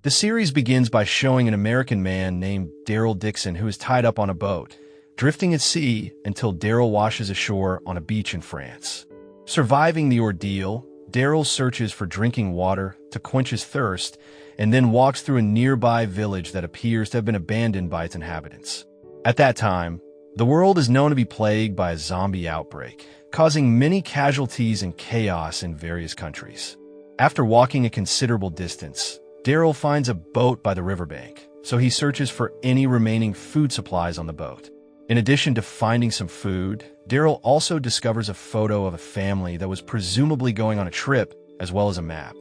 The series begins by showing an American man named Daryl Dixon who is tied up on a boat, drifting at sea until Daryl washes ashore on a beach in France. Surviving the ordeal, Daryl searches for drinking water to quench his thirst and then walks through a nearby village that appears to have been abandoned by its inhabitants. At that time, the world is known to be plagued by a zombie outbreak, causing many casualties and chaos in various countries. After walking a considerable distance, Daryl finds a boat by the riverbank, so he searches for any remaining food supplies on the boat. In addition to finding some food, Daryl also discovers a photo of a family that was presumably going on a trip, as well as a map.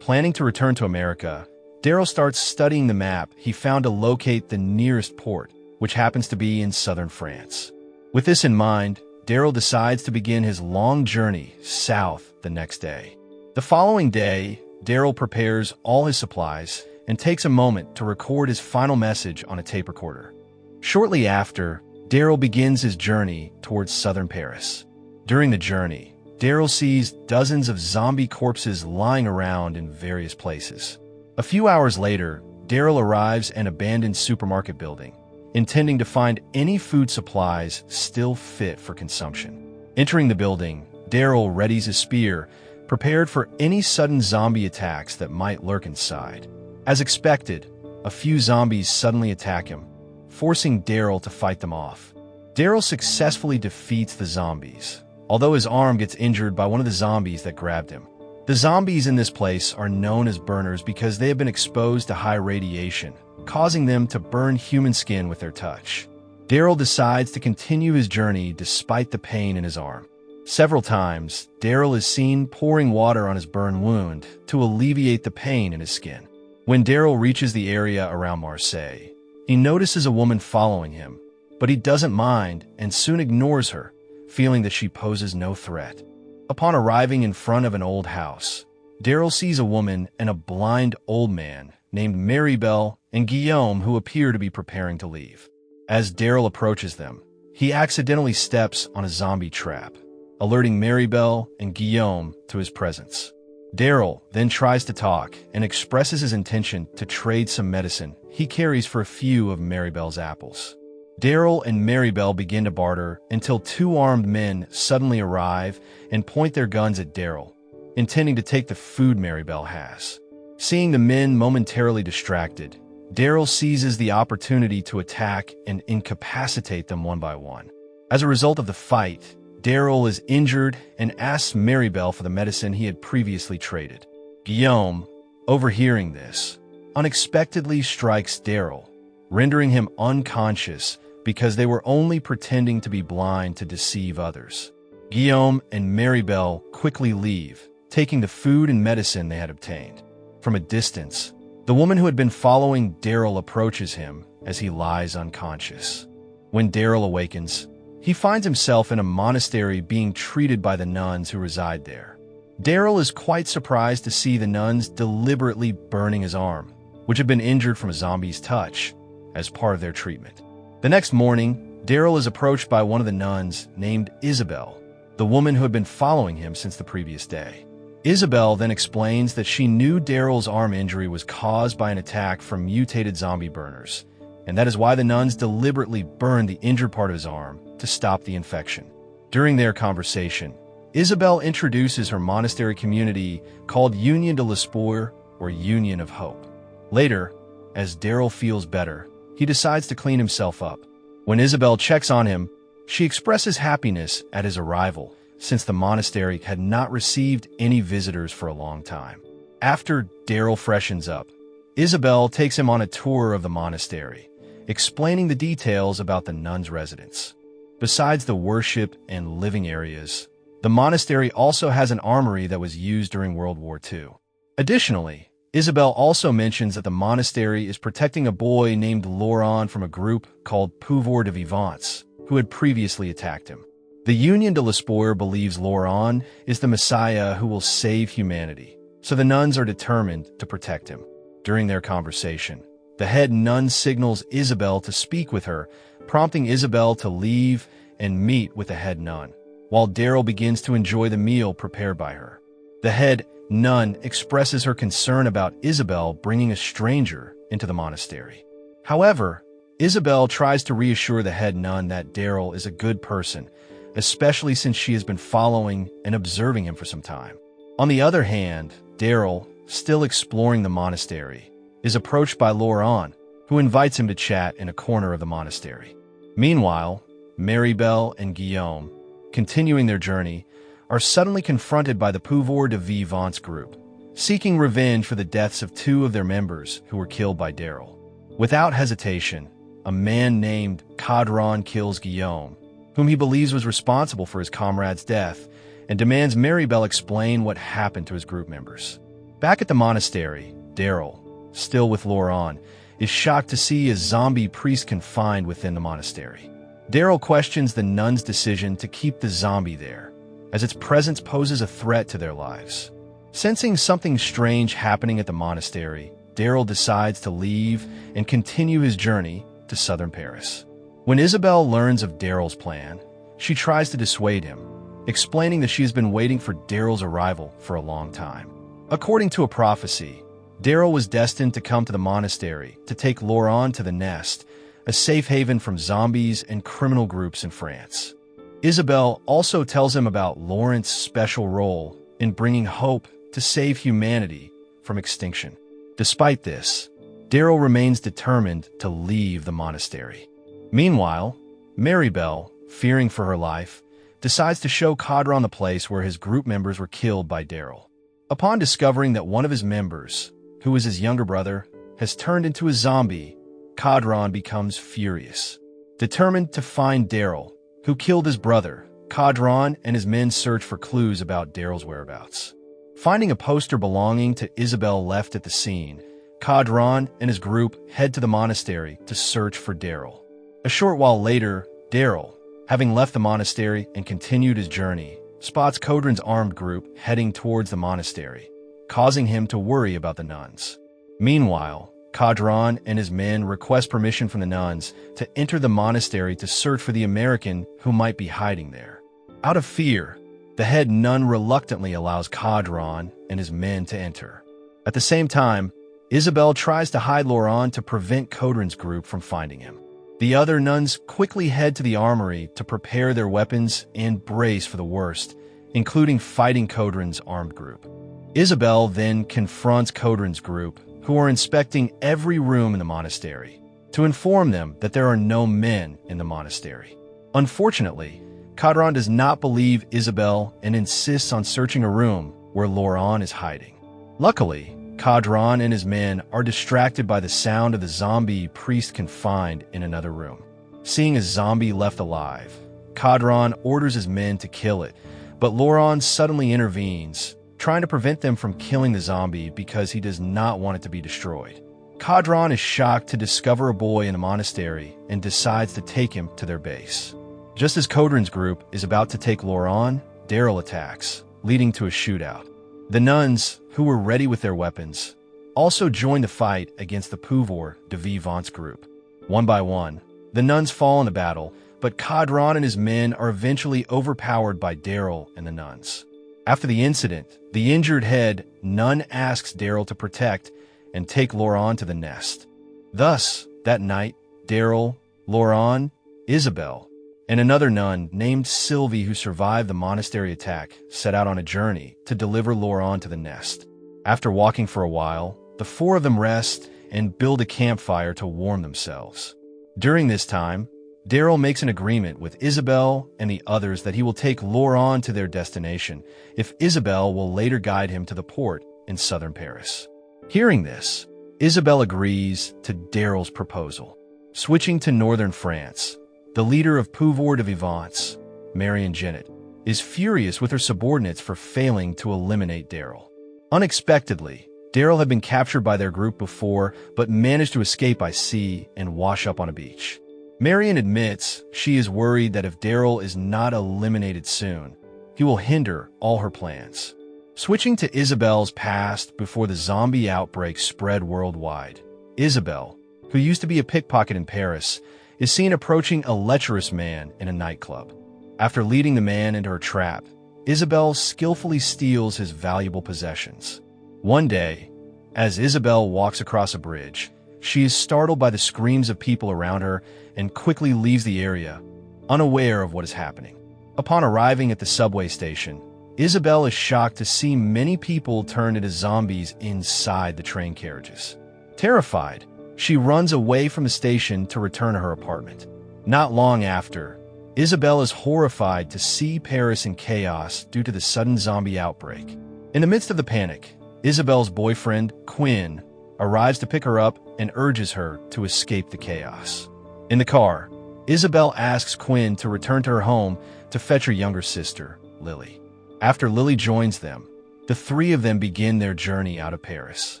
Planning to return to America, Daryl starts studying the map he found to locate the nearest port, which happens to be in southern France. With this in mind, Daryl decides to begin his long journey south the next day. The following day, Daryl prepares all his supplies and takes a moment to record his final message on a tape recorder. Shortly after, Daryl begins his journey towards southern Paris. During the journey, Daryl sees dozens of zombie corpses lying around in various places. A few hours later, Daryl arrives at an abandoned supermarket building, intending to find any food supplies still fit for consumption. Entering the building, Daryl readies his spear, prepared for any sudden zombie attacks that might lurk inside. As expected, a few zombies suddenly attack him, forcing Daryl to fight them off. Daryl successfully defeats the zombies, although his arm gets injured by one of the zombies that grabbed him. The zombies in this place are known as burners because they have been exposed to high radiation, causing them to burn human skin with their touch. Daryl decides to continue his journey despite the pain in his arm. Several times, Daryl is seen pouring water on his burn wound to alleviate the pain in his skin. When Daryl reaches the area around Marseille, he notices a woman following him, but he doesn't mind and soon ignores her, feeling that she poses no threat. Upon arriving in front of an old house, Daryl sees a woman and a blind old man named Maribel and Guillaume who appear to be preparing to leave. As Daryl approaches them, he accidentally steps on a zombie trap, alerting Maribel and Guillaume to his presence. Daryl then tries to talk and expresses his intention to trade some medicine he carries for a few of Maribel's apples. Daryl and Maribel begin to barter until two armed men suddenly arrive and point their guns at Daryl, intending to take the food Maribel has. Seeing the men momentarily distracted, Daryl seizes the opportunity to attack and incapacitate them one by one. As a result of the fight, Daryl is injured and asks Maribel for the medicine he had previously traded. Guillaume, overhearing this, unexpectedly strikes Daryl, rendering him unconscious because they were only pretending to be blind to deceive others. Guillaume and Maribel quickly leave, taking the food and medicine they had obtained. From a distance, the woman who had been following Daryl approaches him as he lies unconscious. When Daryl awakens, he finds himself in a monastery being treated by the nuns who reside there. Daryl is quite surprised to see the nuns deliberately burning his arm, which had been injured from a zombie's touch, as part of their treatment. The next morning, Daryl is approached by one of the nuns named Isabelle, the woman who had been following him since the previous day. Isabelle then explains that she knew Daryl's arm injury was caused by an attack from mutated zombie burners, and that is why the nuns deliberately burned the injured part of his arm to stop the infection. During their conversation, Isabelle introduces her monastery community called Union de l'Espoir, or Union of Hope. Later, as Daryl feels better, he decides to clean himself up. When Isabelle checks on him, she expresses happiness at his arrival, since the monastery had not received any visitors for a long time. After Daryl freshens up, Isabelle takes him on a tour of the monastery, explaining the details about the nuns' residence. Besides the worship and living areas, the monastery also has an armory that was used during World War II. Additionally, Isabelle also mentions that the monastery is protecting a boy named Laurent from a group called Pouvoir de Vivants, who had previously attacked him. The Union de l'Espoir believes Laurent is the Messiah who will save humanity, so the nuns are determined to protect him. During their conversation, the head nun signals Isabelle to speak with her, prompting Isabelle to leave and meet with the head nun, while Daryl begins to enjoy the meal prepared by her. The head nun expresses her concern about Isabelle bringing a stranger into the monastery. However, Isabelle tries to reassure the head nun that Daryl is a good person, especially since she has been following and observing him for some time. On the other hand, Daryl, still exploring the monastery, is approached by Laurent, who invites him to chat in a corner of the monastery. Meanwhile, Maribel and Guillaume, continuing their journey, are suddenly confronted by the pouvoir de vivants group, seeking revenge for the deaths of two of their members who were killed by Daryl. Without hesitation, a man named Cadron kills Guillaume, whom he believes was responsible for his comrade's death, and demands Maribel explain what happened to his group members. Back at the monastery, Daryl, still with Laurent, is shocked to see a zombie priest confined within the monastery. Daryl questions the nun's decision to keep the zombie there, as its presence poses a threat to their lives. Sensing something strange happening at the monastery, Daryl decides to leave and continue his journey to southern Paris. When Isabelle learns of Daryl's plan, she tries to dissuade him, explaining that she has been waiting for Daryl's arrival for a long time. According to a prophecy, Daryl was destined to come to the monastery to take Laurent to the Nest, a safe haven from zombies and criminal groups in France. Isabelle also tells him about Laurent's special role in bringing hope to save humanity from extinction. Despite this, Daryl remains determined to leave the monastery. Meanwhile, Maribel, fearing for her life, decides to show Cadron the place where his group members were killed by Daryl. Upon discovering that one of his members, who is his younger brother, has turned into a zombie, Cadron becomes furious. Determined to find Daryl, who killed his brother, Cadron and his men search for clues about Daryl's whereabouts. Finding a poster belonging to Isabelle left at the scene, Cadron and his group head to the monastery to search for Daryl. A short while later, Daryl, having left the monastery and continued his journey, spots Cadron's armed group heading towards the monastery, causing him to worry about the nuns. Meanwhile, Cadron and his men request permission from the nuns to enter the monastery to search for the American who might be hiding there. Out of fear, the head nun reluctantly allows Cadron and his men to enter. At the same time, Isabelle tries to hide Laurent to prevent Cadron's group from finding him. The other nuns quickly head to the armory to prepare their weapons and brace for the worst, including fighting Cadron's armed group. Isabelle then confronts Cadron's group, who are inspecting every room in the monastery, to inform them that there are no men in the monastery. Unfortunately, Cadron does not believe Isabelle and insists on searching a room where Laurent is hiding. Luckily, Cadron and his men are distracted by the sound of the zombie priest confined in another room. Seeing a zombie left alive, Cadron orders his men to kill it, but Laurent suddenly intervenes, trying to prevent them from killing the zombie because he does not want it to be destroyed. Cadron is shocked to discover a boy in the monastery and decides to take him to their base. Just as Cadron's group is about to take Laurent, Daryl attacks, leading to a shootout. The nuns, who were ready with their weapons, also join the fight against the pouvoir de vivants group. One by one, the nuns fall in the battle, but Cadron and his men are eventually overpowered by Daryl and the nuns. After the incident, the injured head nun asks Daryl to protect and take Laurent to the Nest. Thus, that night, Daryl, Laurent, Isabelle, and another nun named Sylvie who survived the monastery attack set out on a journey to deliver Laurent to the Nest. After walking for a while, the four of them rest and build a campfire to warm themselves. During this time, Daryl makes an agreement with Isabelle and the others that he will take Laurent to their destination if Isabelle will later guide him to the port in southern Paris. Hearing this, Isabelle agrees to Daryl's proposal. Switching to northern France, the leader of pouvoir de vivants, Marion Genet, is furious with her subordinates for failing to eliminate Daryl. Unexpectedly, Daryl had been captured by their group before but managed to escape by sea and wash up on a beach. Marion admits she is worried that if Daryl is not eliminated soon, he will hinder all her plans. Switching to Isabelle's past before the zombie outbreak spread worldwide, Isabelle, who used to be a pickpocket in Paris, is seen approaching a lecherous man in a nightclub. After leading the man into her trap, Isabelle skillfully steals his valuable possessions. One day, as Isabelle walks across a bridge, she is startled by the screams of people around her and quickly leaves the area, unaware of what is happening. Upon arriving at the subway station, Isabelle is shocked to see many people turn into zombies inside the train carriages. Terrified, she runs away from the station to return to her apartment. Not long after, Isabelle is horrified to see Paris in chaos due to the sudden zombie outbreak. In the midst of the panic, Isabelle's boyfriend, Quinn, arrives to pick her up and urges her to escape the chaos. In the car, Isabelle asks Quinn to return to her home to fetch her younger sister, Lily. After Lily joins them, the three of them begin their journey out of Paris.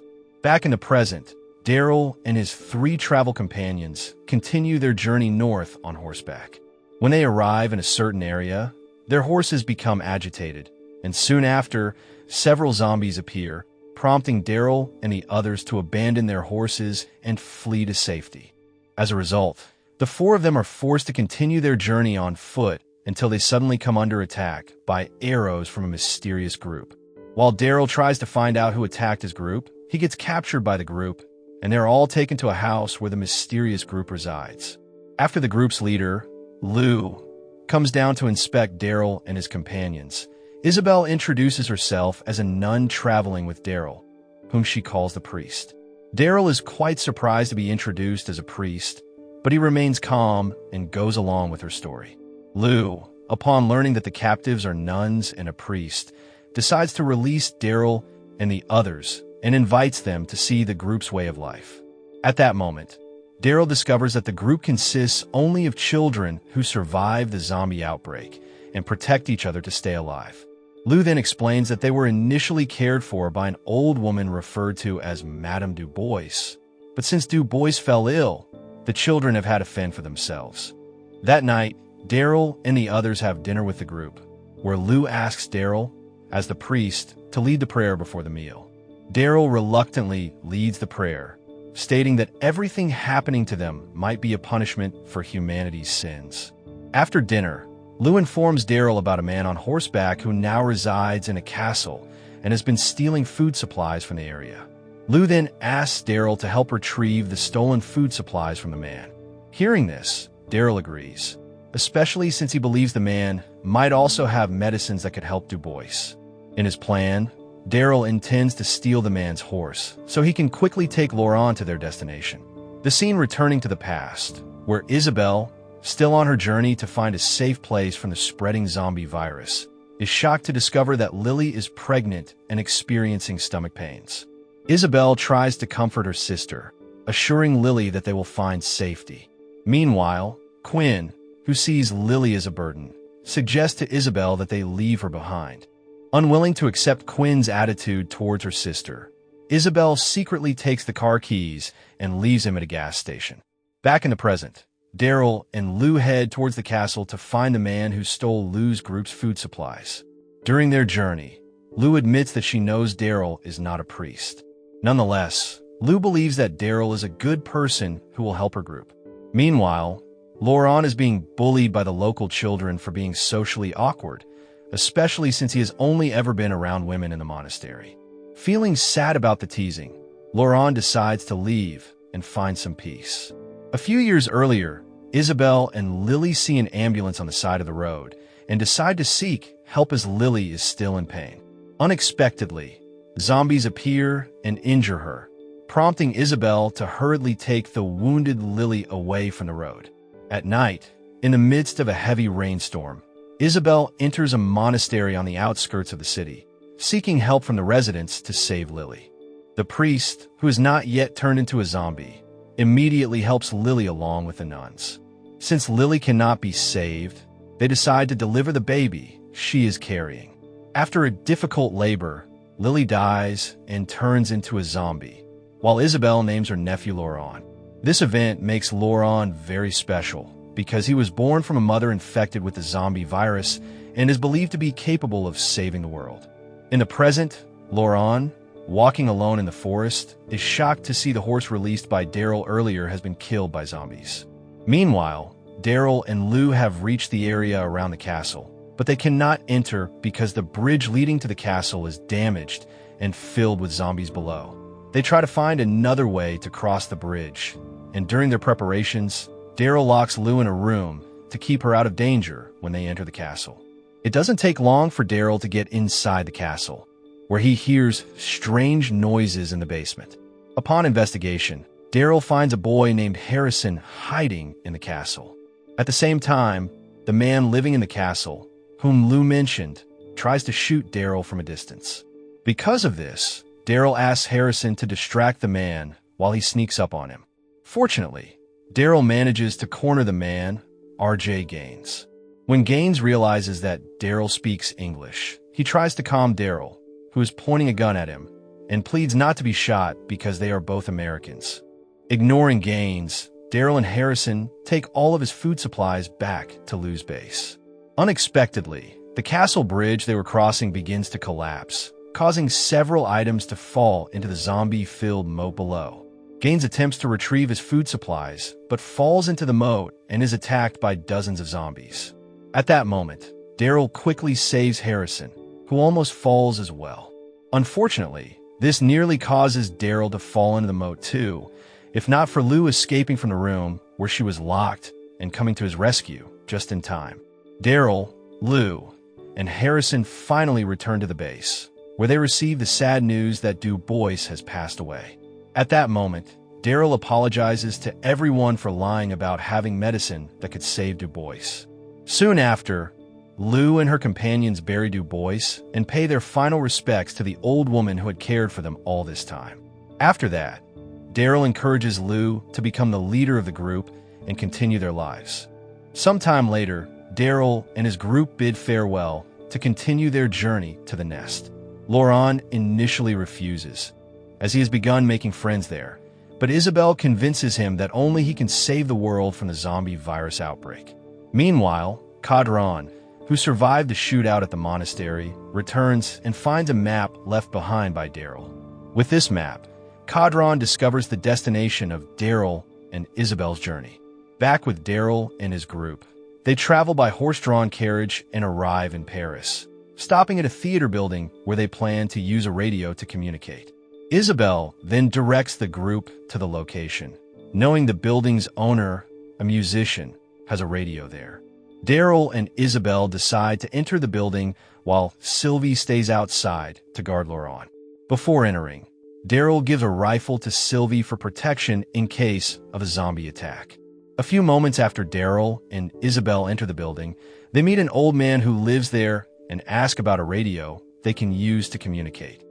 Back in the present, Daryl and his three travel companions continue their journey north on horseback. When they arrive in a certain area, their horses become agitated, and soon after, several zombies appear, prompting Daryl and the others to abandon their horses and flee to safety. As a result, the four of them are forced to continue their journey on foot until they suddenly come under attack by arrows from a mysterious group. While Daryl tries to find out who attacked his group, he gets captured by the group, and they're all taken to a house where the mysterious group resides. After the group's leader, Lou, comes down to inspect Daryl and his companions, Isabelle introduces herself as a nun traveling with Daryl, whom she calls the priest. Daryl is quite surprised to be introduced as a priest, but he remains calm and goes along with her story. Lou, upon learning that the captives are nuns and a priest, decides to release Daryl and the others and invites them to see the group's way of life. At that moment, Daryl discovers that the group consists only of children who survive the zombie outbreak and protect each other to stay alive. Lou then explains that they were initially cared for by an old woman referred to as Madame Du Bois, but since Du Bois fell ill, the children have had to fend for themselves. That night, Daryl and the others have dinner with the group, where Lou asks Daryl, as the priest, to lead the prayer before the meal. Daryl reluctantly leads the prayer, stating that everything happening to them might be a punishment for humanity's sins. After dinner, Lou informs Daryl about a man on horseback who now resides in a castle and has been stealing food supplies from the area. Lou then asks Daryl to help retrieve the stolen food supplies from the man. Hearing this, Daryl agrees, especially since he believes the man might also have medicines that could help Du Bois. In his plan, Daryl intends to steal the man's horse so he can quickly take Laurent to their destination. The scene returning to the past, where Isabelle, still on her journey to find a safe place from the spreading zombie virus, is shocked to discover that Lily is pregnant and experiencing stomach pains. Isabelle tries to comfort her sister, assuring Lily that they will find safety. Meanwhile, Quinn, who sees Lily as a burden, suggests to Isabelle that they leave her behind. Unwilling to accept Quinn's attitude towards her sister, Isabelle secretly takes the car keys and leaves him at a gas station. Back in the present, Daryl and Lou head towards the castle to find the man who stole Lou's group's food supplies. During their journey, Lou admits that she knows Daryl is not a priest. Nonetheless, Lou believes that Daryl is a good person who will help her group. Meanwhile, Laurent is being bullied by the local children for being socially awkward, especially since he has only ever been around women in the monastery. Feeling sad about the teasing, Laurent decides to leave and find some peace. A few years earlier, Isabelle and Lily see an ambulance on the side of the road and decide to seek help as Lily is still in pain. Unexpectedly, zombies appear and injure her, prompting Isabelle to hurriedly take the wounded Lily away from the road. At night, in the midst of a heavy rainstorm, Isabelle enters a monastery on the outskirts of the city, seeking help from the residents to save Lily. The priest, who has not yet turned into a zombie, immediately helps Lily along with the nuns. Since Lily cannot be saved, they decide to deliver the baby she is carrying. After a difficult labor, Lily dies and turns into a zombie, while Isabelle names her nephew Laurent. This event makes Laurent very special, because he was born from a mother infected with the zombie virus and is believed to be capable of saving the world. In the present, Laurent, walking alone in the forest, is shocked to see the horse released by Daryl earlier has been killed by zombies. Meanwhile, Daryl and Lou have reached the area around the castle, but they cannot enter because the bridge leading to the castle is damaged and filled with zombies below. They try to find another way to cross the bridge, and during their preparations, Daryl locks Lou in a room to keep her out of danger when they enter the castle. It doesn't take long for Daryl to get inside the castle, where he hears strange noises in the basement. Upon investigation, Daryl finds a boy named Harrison hiding in the castle. At the same time, the man living in the castle, whom Lou mentioned, tries to shoot Daryl from a distance. Because of this, Daryl asks Harrison to distract the man while he sneaks up on him. Fortunately, Daryl manages to corner the man, R.J. Gaines. When Gaines realizes that Daryl speaks English, he tries to calm Daryl, who is pointing a gun at him, and pleads not to be shot because they are both Americans. Ignoring Gaines, Daryl and Harrison take all of his food supplies back to Lou's base. Unexpectedly, the castle bridge they were crossing begins to collapse, causing several items to fall into the zombie-filled moat below. Gaines attempts to retrieve his food supplies, but falls into the moat and is attacked by dozens of zombies. At that moment, Daryl quickly saves Harrison, who almost falls as well. Unfortunately, this nearly causes Daryl to fall into the moat too, if not for Lou escaping from the room where she was locked and coming to his rescue just in time. Daryl, Lou, and Harrison finally return to the base, where they receive the sad news that Du Bois has passed away. At that moment, Daryl apologizes to everyone for lying about having medicine that could save Du Bois. Soon after, Lou and her companions bury Du Bois and pay their final respects to the old woman who had cared for them all this time. After that, Daryl encourages Lou to become the leader of the group and continue their lives. Sometime later, Daryl and his group bid farewell to continue their journey to the nest. Laurent initially refuses, as he has begun making friends there, but Isabelle convinces him that only he can save the world from the zombie virus outbreak. Meanwhile, Cadran, who survived the shootout at the monastery, returns and finds a map left behind by Daryl. With this map, Cadran discovers the destination of Daryl and Isabelle's journey. Back with Daryl and his group, they travel by horse-drawn carriage and arrive in Paris, stopping at a theater building where they plan to use a radio to communicate. Isabelle then directs the group to the location, knowing the building's owner, a musician, has a radio there. Daryl and Isabelle decide to enter the building while Sylvie stays outside to guard Laurent. Before entering, Daryl gives a rifle to Sylvie for protection in case of a zombie attack. A few moments after Daryl and Isabelle enter the building, they meet an old man who lives there and ask about a radio they can use to communicate.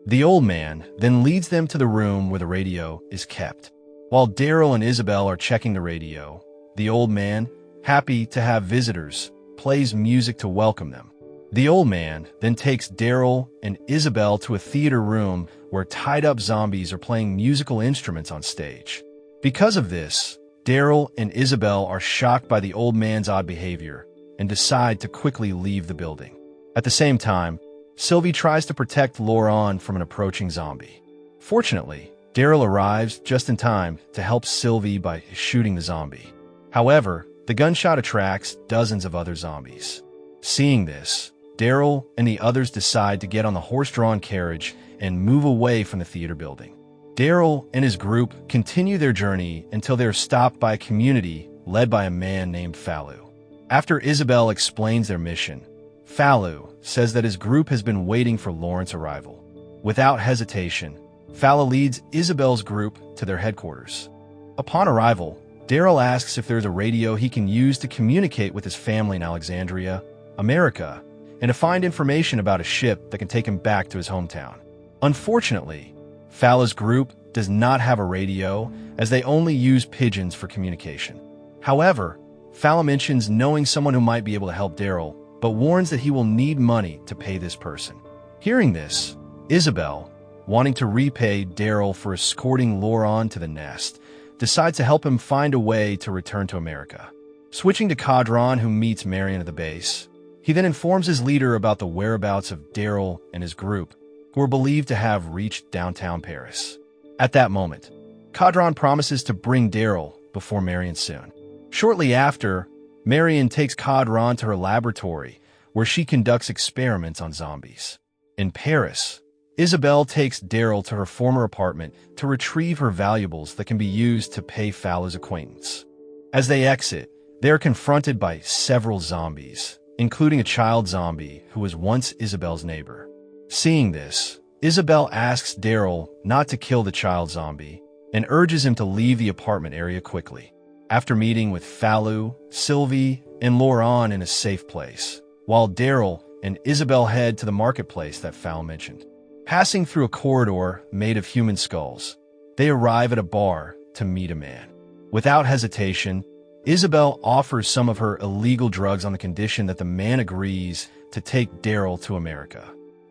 The old man then leads them to the room where the radio is kept. While Daryl and Isabelle are checking the radio, the old man, happy to have visitors, plays music to welcome them. The old man then takes Daryl and Isabelle to a theater room where tied-up zombies are playing musical instruments on stage. Because of this, Daryl and Isabelle are shocked by the old man's odd behavior and decide to quickly leave the building. At the same time, Sylvie tries to protect Laurent from an approaching zombie. Fortunately, Daryl arrives just in time to help Sylvie by shooting the zombie. However, the gunshot attracts dozens of other zombies. Seeing this, Daryl and the others decide to get on the horse-drawn carriage and move away from the theater building. Daryl and his group continue their journey until they are stopped by a community led by a man named Fallu. After Isabelle explains their mission, Fallu says that his group has been waiting for Laurent's arrival. Without hesitation, Fallu leads Isabelle's group to their headquarters. Upon arrival, Daryl asks if there's a radio he can use to communicate with his family in Alexandria, America, and to find information about a ship that can take him back to his hometown. Unfortunately, Fallu's group does not have a radio, as they only use pigeons for communication. However, Fallu mentions knowing someone who might be able to help Daryl, but warns that he will need money to pay this person. Hearing this, Isabelle, wanting to repay Daryl for escorting Laurent to the nest, decides to help him find a way to return to America. Switching to Cadran, who meets Marion at the base, he then informs his leader about the whereabouts of Daryl and his group, who are believed to have reached downtown Paris. At that moment, Cadran promises to bring Daryl before Marion soon. Shortly after, Marion takes Cadran to her laboratory, where she conducts experiments on zombies. In Paris, Isabelle takes Daryl to her former apartment to retrieve her valuables that can be used to pay Fallow's acquaintance. As they exit, they are confronted by several zombies, including a child zombie who was once Isabelle's neighbor. Seeing this, Isabelle asks Daryl not to kill the child zombie and urges him to leave the apartment area quickly. After meeting with Fallow, Sylvie, and Laurent in a safe place, while Daryl and Isabelle head to the marketplace that Fallow mentioned. Passing through a corridor made of human skulls, they arrive at a bar to meet a man. Without hesitation, Isabelle offers some of her illegal drugs on the condition that the man agrees to take Daryl to America.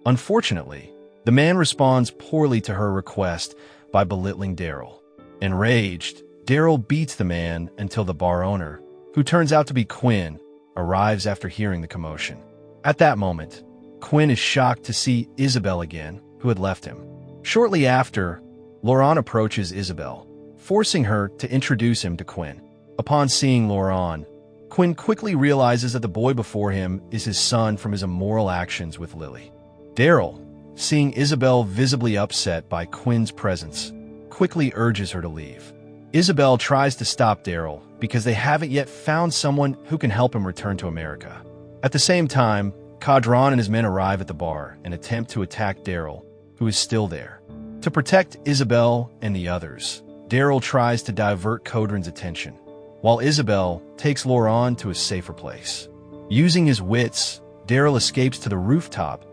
Unfortunately, the man responds poorly to her request by belittling Daryl. Enraged, Daryl beats the man until the bar owner, who turns out to be Quinn, arrives after hearing the commotion. At that moment, Quinn is shocked to see Isabelle again, who had left him. Shortly after, Laurent approaches Isabelle, forcing her to introduce him to Quinn. Upon seeing Laurent, Quinn quickly realizes that the boy before him is his son from his immoral actions with Lily. Daryl, seeing Isabelle visibly upset by Quinn's presence, quickly urges her to leave. Isabelle tries to stop Daryl because they haven't yet found someone who can help him return to America. At the same time, Caudron and his men arrive at the bar and attempt to attack Daryl, who is still there. To protect Isabelle and the others, Daryl tries to divert Caudron's attention, while Isabelle takes Laurent to a safer place. Using his wits, Daryl escapes to the rooftop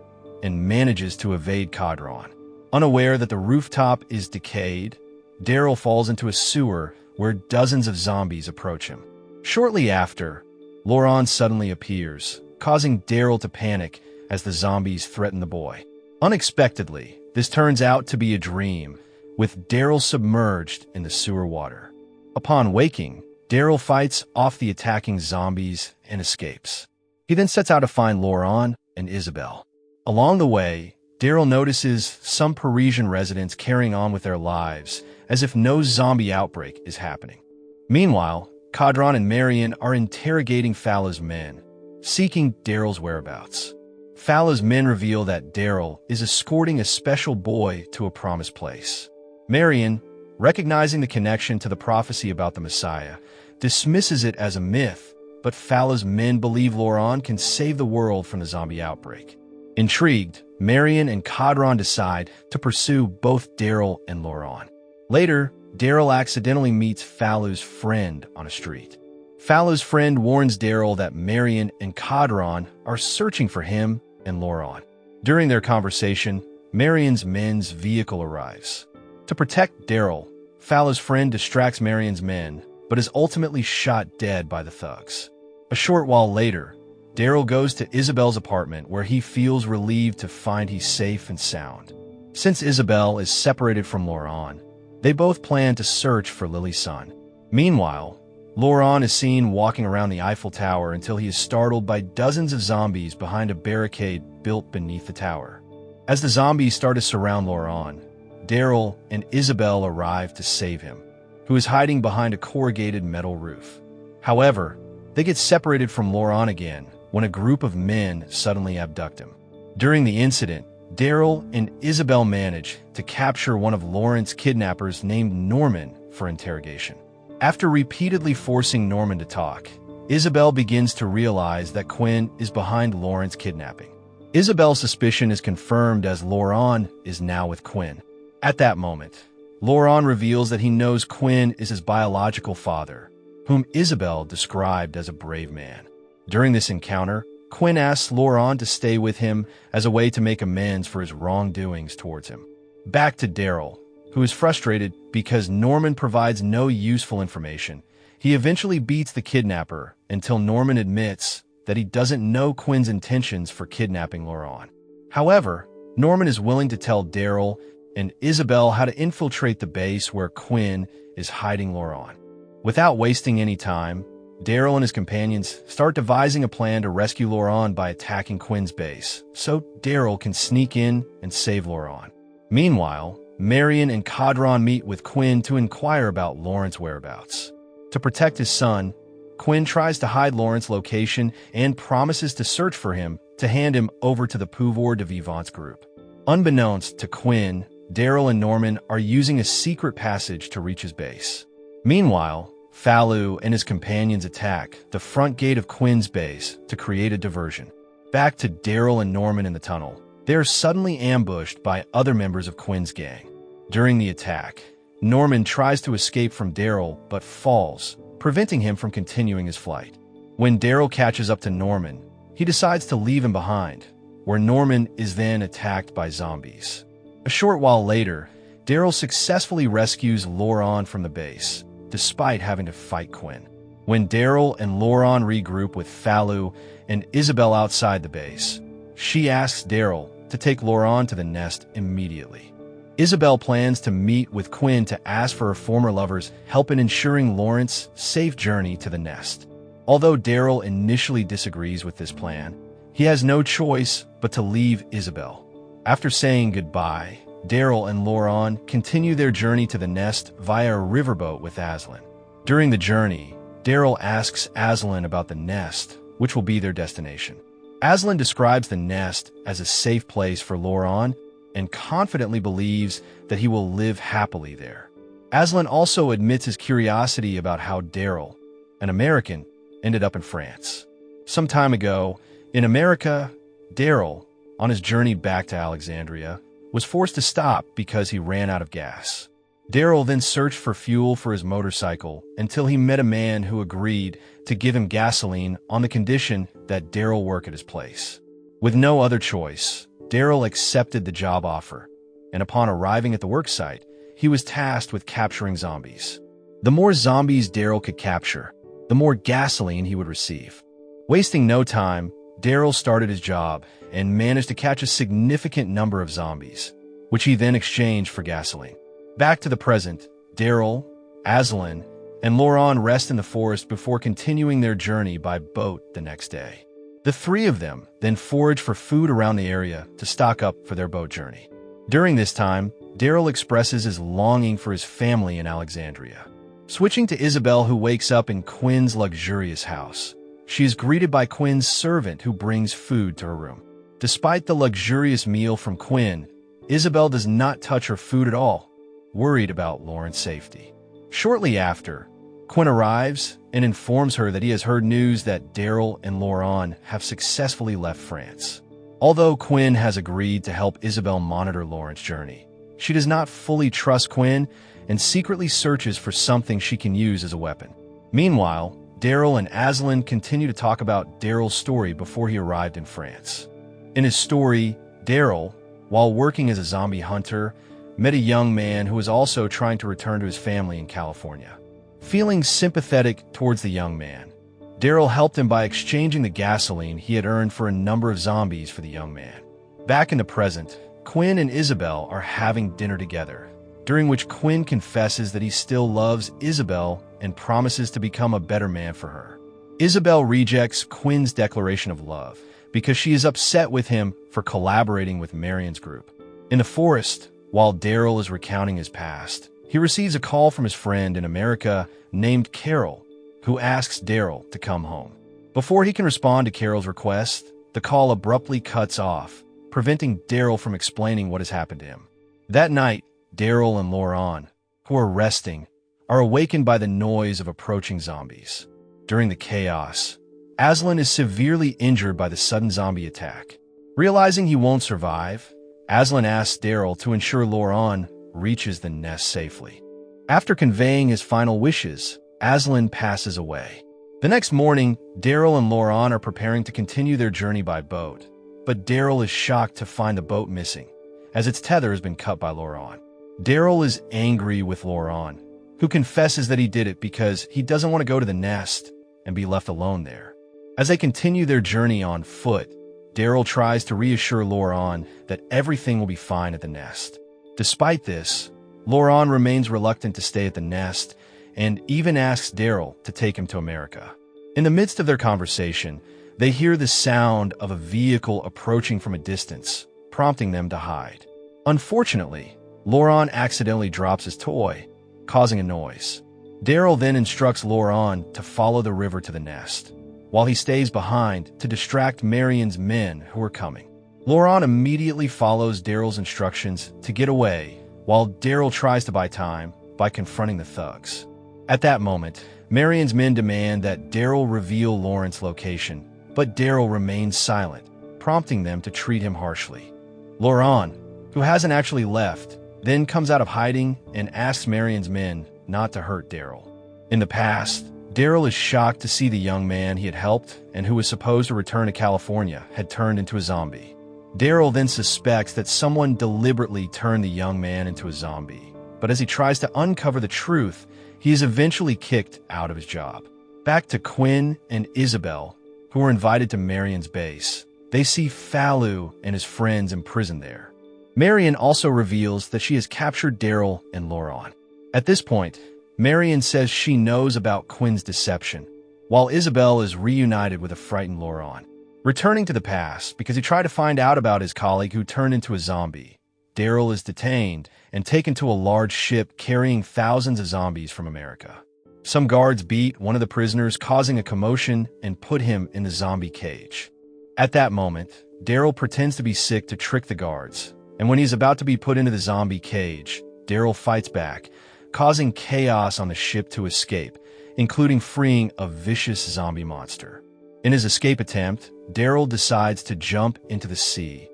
and manages to evade Caudron. Unaware that the rooftop is decayed, Daryl falls into a sewer where dozens of zombies approach him. Shortly after, Laurent suddenly appears, causing Daryl to panic as the zombies threaten the boy. Unexpectedly, this turns out to be a dream, with Daryl submerged in the sewer water. Upon waking, Daryl fights off the attacking zombies and escapes. He then sets out to find Laurent and Isabelle. Along the way, Daryl notices some Parisian residents carrying on with their lives as if no zombie outbreak is happening. Meanwhile, Caudron and Marion are interrogating Fallow's men, seeking Daryl's whereabouts. Fallow's men reveal that Daryl is escorting a special boy to a promised place. Marion, recognizing the connection to the prophecy about the Messiah, dismisses it as a myth, but Fallow's men believe Laurent can save the world from the zombie outbreak. Intrigued, Marion and Caudron decide to pursue both Daryl and Laurent. Later, Daryl accidentally meets Fallow's friend on a street. Fallow's friend warns Daryl that Marion and Caudron are searching for him and Laurent. During their conversation, Marion's men's vehicle arrives. To protect Daryl, Fallow's friend distracts Marion's men, but is ultimately shot dead by the thugs. A short while later, Daryl goes to Isabelle's apartment where he feels relieved to find he's safe and sound. Since Isabelle is separated from Laurent, they both plan to search for Lily's son. Meanwhile, Laurent is seen walking around the Eiffel Tower until he is startled by dozens of zombies behind a barricade built beneath the tower. As the zombies start to surround Laurent, Daryl and Isabelle arrive to save him, who is hiding behind a corrugated metal roof. However, they get separated from Laurent again when a group of men suddenly abduct him. During the incident, Daryl and Isabelle manage to capture one of Laurent's kidnappers named Norman for interrogation. After repeatedly forcing Norman to talk, Isabelle begins to realize that Quinn is behind Laurent's kidnapping. Isabelle's suspicion is confirmed as Laurent is now with Quinn. At that moment, Laurent reveals that he knows Quinn is his biological father, whom Isabelle described as a brave man. During this encounter, Quinn asks Laurent to stay with him as a way to make amends for his wrongdoings towards him. Back to Daryl, who is frustrated because Norman provides no useful information. He eventually beats the kidnapper until Norman admits that he doesn't know Quinn's intentions for kidnapping Laurent. However, Norman is willing to tell Daryl and Isabelle how to infiltrate the base where Quinn is hiding Laurent. Without wasting any time, Daryl and his companions start devising a plan to rescue Laurent by attacking Quinn's base, so Daryl can sneak in and save Laurent. Meanwhile, Marion and Caudron meet with Quinn to inquire about Laurent's whereabouts. To protect his son, Quinn tries to hide Laurent's location and promises to search for him to hand him over to the Pouvoir de Vivants group. Unbeknownst to Quinn, Daryl and Norman are using a secret passage to reach his base. Meanwhile, Fallu and his companions attack the front gate of Quinn's base to create a diversion. Back to Daryl and Norman in the tunnel, they are suddenly ambushed by other members of Quinn's gang. During the attack, Norman tries to escape from Daryl but falls, preventing him from continuing his flight. When Daryl catches up to Norman, he decides to leave him behind, where Norman is then attacked by zombies. A short while later, Daryl successfully rescues Laurent from the base, despite having to fight Quinn. When Daryl and Laurent regroup with Fallu and Isabelle outside the base, she asks Daryl to take Laurent to the nest immediately. Isabelle plans to meet with Quinn to ask for her former lover's help in ensuring Laurent's safe journey to the nest. Although Daryl initially disagrees with this plan, he has no choice but to leave Isabelle. After saying goodbye, Daryl and Laurent continue their journey to the nest via a riverboat with Aslan. During the journey, Daryl asks Aslan about the nest, which will be their destination. Aslan describes the nest as a safe place for Laurent and confidently believes that he will live happily there. Aslan also admits his curiosity about how Daryl, an American, ended up in France. Some time ago, in America, Daryl, on his journey back to Alexandria, was forced to stop because he ran out of gas. Daryl then searched for fuel for his motorcycle until he met a man who agreed to give him gasoline on the condition that Daryl work at his place. With no other choice, Daryl accepted the job offer, and upon arriving at the worksite, he was tasked with capturing zombies. The more zombies Daryl could capture, the more gasoline he would receive. Wasting no time, Daryl started his job and managed to catch a significant number of zombies, which he then exchanged for gasoline. Back to the present, Daryl, Aslan, and Laurent rest in the forest before continuing their journey by boat the next day. The three of them then forage for food around the area to stock up for their boat journey. During this time, Daryl expresses his longing for his family in Alexandria. Switching to Isabelle, who wakes up in Quinn's luxurious house. She is greeted by Quinn's servant who brings food to her room. Despite the luxurious meal from Quinn, Isabelle does not touch her food at all, worried about Laurent's safety. Shortly after, Quinn arrives and informs her that he has heard news that Daryl and Laurent have successfully left France. Although Quinn has agreed to help Isabelle monitor Laurent's journey, she does not fully trust Quinn and secretly searches for something she can use as a weapon. Meanwhile, Daryl and Aslan continue to talk about Daryl's story before he arrived in France. In his story, Daryl, while working as a zombie hunter, met a young man who was also trying to return to his family in California. Feeling sympathetic towards the young man, Daryl helped him by exchanging the gasoline he had earned for a number of zombies for the young man. Back in the present, Quinn and Isabelle are having dinner together, during which Quinn confesses that he still loves Isabelle and promises to become a better man for her. Isabelle rejects Quinn's declaration of love because she is upset with him for collaborating with Marion's group. In the forest, while Daryl is recounting his past, he receives a call from his friend in America named Carol, who asks Daryl to come home. Before he can respond to Carol's request, the call abruptly cuts off, preventing Daryl from explaining what has happened to him. That night, Daryl and Laurent, who are resting, are awakened by the noise of approaching zombies. During the chaos, Aslan is severely injured by the sudden zombie attack. Realizing he won't survive, Aslan asks Daryl to ensure Laurent reaches the nest safely. After conveying his final wishes, Aslan passes away. The next morning, Daryl and Laurent are preparing to continue their journey by boat, but Daryl is shocked to find the boat missing, as its tether has been cut by Laurent. Daryl is angry with Laurent, who confesses that he did it because he doesn't want to go to the nest and be left alone there. As they continue their journey on foot, Daryl tries to reassure Laurent that everything will be fine at the nest. Despite this, Laurent remains reluctant to stay at the nest and even asks Daryl to take him to America. In the midst of their conversation, they hear the sound of a vehicle approaching from a distance, prompting them to hide. Unfortunately, Laurent accidentally drops his toy, causing a noise. Daryl then instructs Laurent to follow the river to the nest, while he stays behind to distract Marion's men who are coming. Laurent immediately follows Daryl's instructions to get away, while Daryl tries to buy time by confronting the thugs. At that moment, Marion's men demand that Daryl reveal Laurent's location, but Daryl remains silent, prompting them to treat him harshly. Laurent, who hasn't actually left, then comes out of hiding and asks Marion's men not to hurt Daryl. In the past, Daryl is shocked to see the young man he had helped and who was supposed to return to California had turned into a zombie. Daryl then suspects that someone deliberately turned the young man into a zombie, but as he tries to uncover the truth, he is eventually kicked out of his job. Back to Quinn and Isabelle, who are invited to Marion's base. They see Fallu and his friends imprisoned there. Marion also reveals that she has captured Daryl and Laurent. At this point, Marion says she knows about Quinn's deception, while Isabelle is reunited with a frightened Laurent. Returning to the past because he tried to find out about his colleague who turned into a zombie, Daryl is detained and taken to a large ship carrying thousands of zombies from America. Some guards beat one of the prisoners, causing a commotion, and put him in the zombie cage. At that moment, Daryl pretends to be sick to trick the guards, and when he's about to be put into the zombie cage, Daryl fights back, causing chaos on the ship to escape, including freeing a vicious zombie monster. In his escape attempt, Daryl decides to jump into the sea,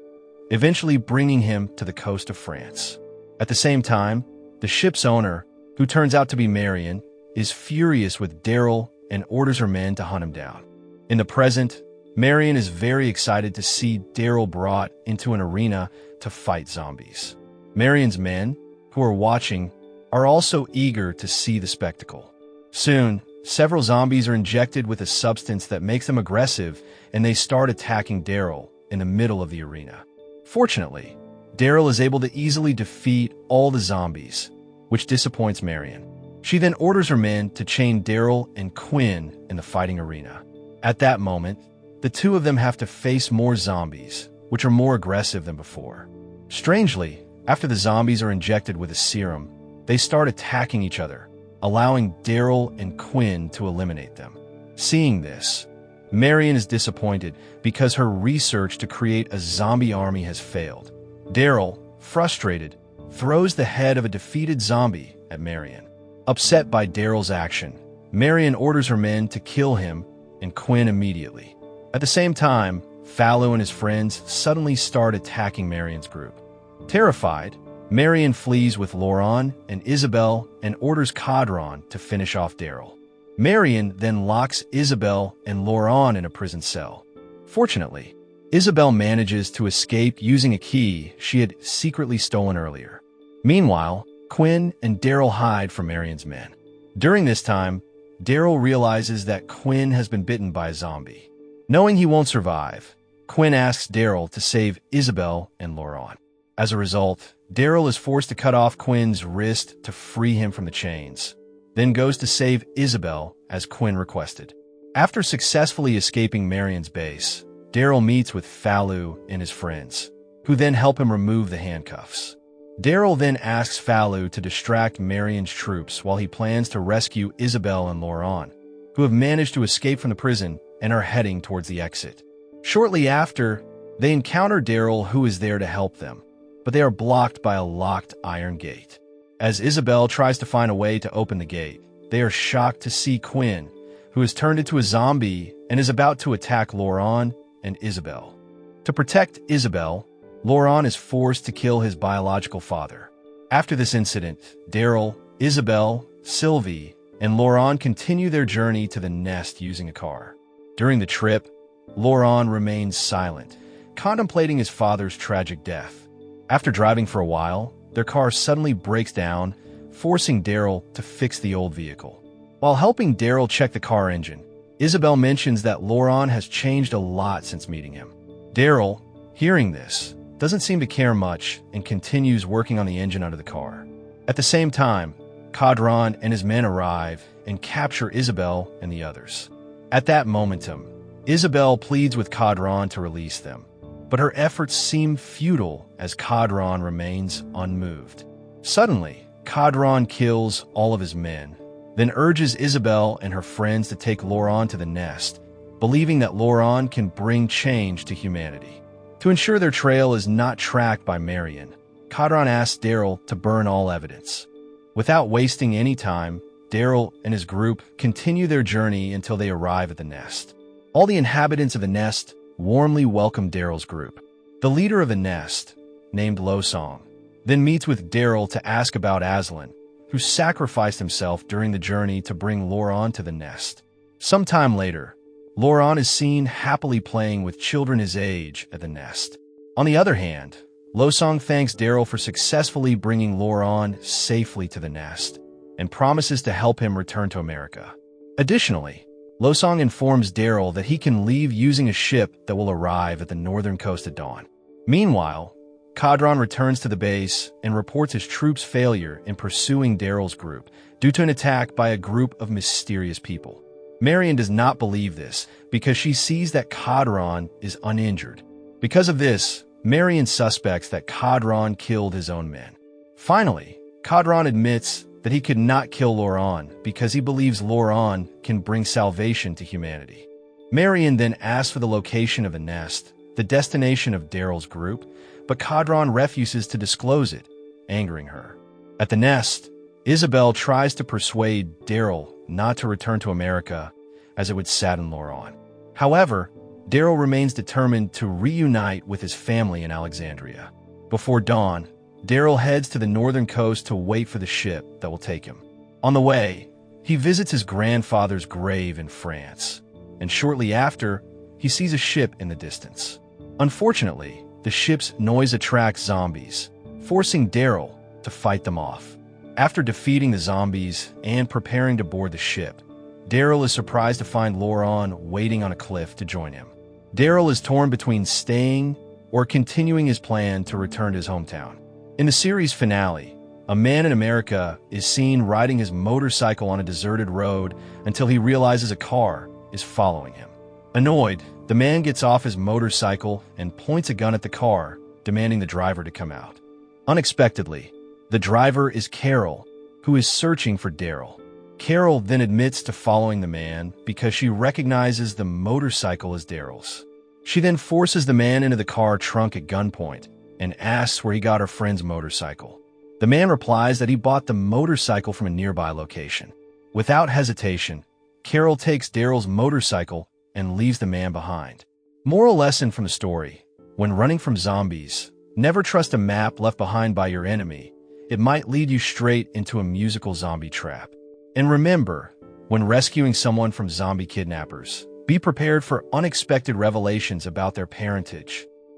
eventually bringing him to the coast of France. At the same time, the ship's owner, who turns out to be Marion, is furious with Daryl and orders her men to hunt him down. In the present, Marion is very excited to see Daryl brought into an arena to fight zombies. Marion's men, who are watching, are also eager to see the spectacle. Soon, several zombies are injected with a substance that makes them aggressive, and they start attacking Daryl in the middle of the arena. Fortunately, Daryl is able to easily defeat all the zombies, which disappoints Marion. She then orders her men to chain Daryl and Quinn in the fighting arena. At that moment, the two of them have to face more zombies, which are more aggressive than before. Strangely, after the zombies are injected with a serum, they start attacking each other, allowing Daryl and Quinn to eliminate them. Seeing this, Marion is disappointed because her research to create a zombie army has failed. Daryl, frustrated, throws the head of a defeated zombie at Marion. Upset by Daryl's action, Marion orders her men to kill him and Quinn immediately. At the same time, Fallu and his friends suddenly start attacking Marion's group. Terrified, Marion flees with Laurent and Isabelle and orders Cadron to finish off Daryl. Marion then locks Isabelle and Laurent in a prison cell. Fortunately, Isabelle manages to escape using a key she had secretly stolen earlier. Meanwhile, Quinn and Daryl hide from Marion's men. During this time, Daryl realizes that Quinn has been bitten by a zombie. Knowing he won't survive, Quinn asks Daryl to save Isabelle and Laurent. As a result, Daryl is forced to cut off Quinn's wrist to free him from the chains, then goes to save Isabelle as Quinn requested. After successfully escaping Marion's base, Daryl meets with Fallu and his friends, who then help him remove the handcuffs. Daryl then asks Fallu to distract Marion's troops while he plans to rescue Isabelle and Laurent, who have managed to escape from the prison and are heading towards the exit. Shortly after, they encounter Daryl, who is there to help them, but they are blocked by a locked iron gate. As Isabelle tries to find a way to open the gate, they are shocked to see Quinn, who has turned into a zombie and is about to attack Laurent and Isabelle. To protect Isabelle, Laurent is forced to kill his biological father. After this incident, Daryl, Isabelle, Sylvie, and Laurent continue their journey to the nest using a car. During the trip, Laurent remains silent, contemplating his father's tragic death. After driving for a while, their car suddenly breaks down, forcing Daryl to fix the old vehicle. While helping Daryl check the car engine, Isabelle mentions that Laurent has changed a lot since meeting him. Daryl, hearing this, doesn't seem to care much and continues working on the engine under the car. At the same time, Cadron and his men arrive and capture Isabelle and the others. At that momentum, Isabelle pleads with Cadron to release them, but her efforts seem futile as Cadron remains unmoved. Suddenly, Cadron kills all of his men, then urges Isabelle and her friends to take Laurent to the nest, believing that Laurent can bring change to humanity. To ensure their trail is not tracked by Marion, Caudron asks Daryl to burn all evidence. Without wasting any time, Daryl and his group continue their journey until they arrive at the nest. All the inhabitants of the nest warmly welcome Daryl's group. The leader of the nest, named Laurent, then meets with Daryl to ask about Aslan, who sacrificed himself during the journey to bring Laurent to the nest. Sometime later, Laurent is seen happily playing with children his age at the nest. On the other hand, Laurent thanks Daryl for successfully bringing Laurent safely to the nest and promises to help him return to America. Additionally, Laurent informs Daryl that he can leave using a ship that will arrive at the northern coast at dawn. Meanwhile, Caudron returns to the base and reports his troops' failure in pursuing Daryl's group due to an attack by a group of mysterious people. Marion does not believe this because she sees that Caudron is uninjured. Because of this, Marion suspects that Caudron killed his own men. Finally, Caudron admits that he could not kill Laurent because he believes Laurent can bring salvation to humanity. Marion then asks for the location of the nest, the destination of Daryl's group, but Caudron refuses to disclose it, angering her. At the nest, Isabelle tries to persuade Daryl not to return to America, as it would sadden Laurent. However, Daryl remains determined to reunite with his family in Alexandria. Before dawn, Daryl heads to the northern coast to wait for the ship that will take him. On the way, he visits his grandfather's grave in France, and shortly after, he sees a ship in the distance. Unfortunately, the ship's noise attracts zombies, forcing Daryl to fight them off. After defeating the zombies and preparing to board the ship, Daryl is surprised to find Laurent waiting on a cliff to join him. Daryl is torn between staying or continuing his plan to return to his hometown. In the series finale, a man in America is seen riding his motorcycle on a deserted road until he realizes a car is following him. Annoyed, the man gets off his motorcycle and points a gun at the car, demanding the driver to come out. Unexpectedly, the driver is Carol, who is searching for Daryl. Carol then admits to following the man because she recognizes the motorcycle as Daryl's. She then forces the man into the car trunk at gunpoint and asks where he got her friend's motorcycle. The man replies that he bought the motorcycle from a nearby location. Without hesitation, Carol takes Daryl's motorcycle and leaves the man behind. Moral lesson from the story: when running from zombies, never trust a map left behind by your enemy. It might lead you straight into a musical zombie trap. And remember, when rescuing someone from zombie kidnappers, be prepared for unexpected revelations about their parentage.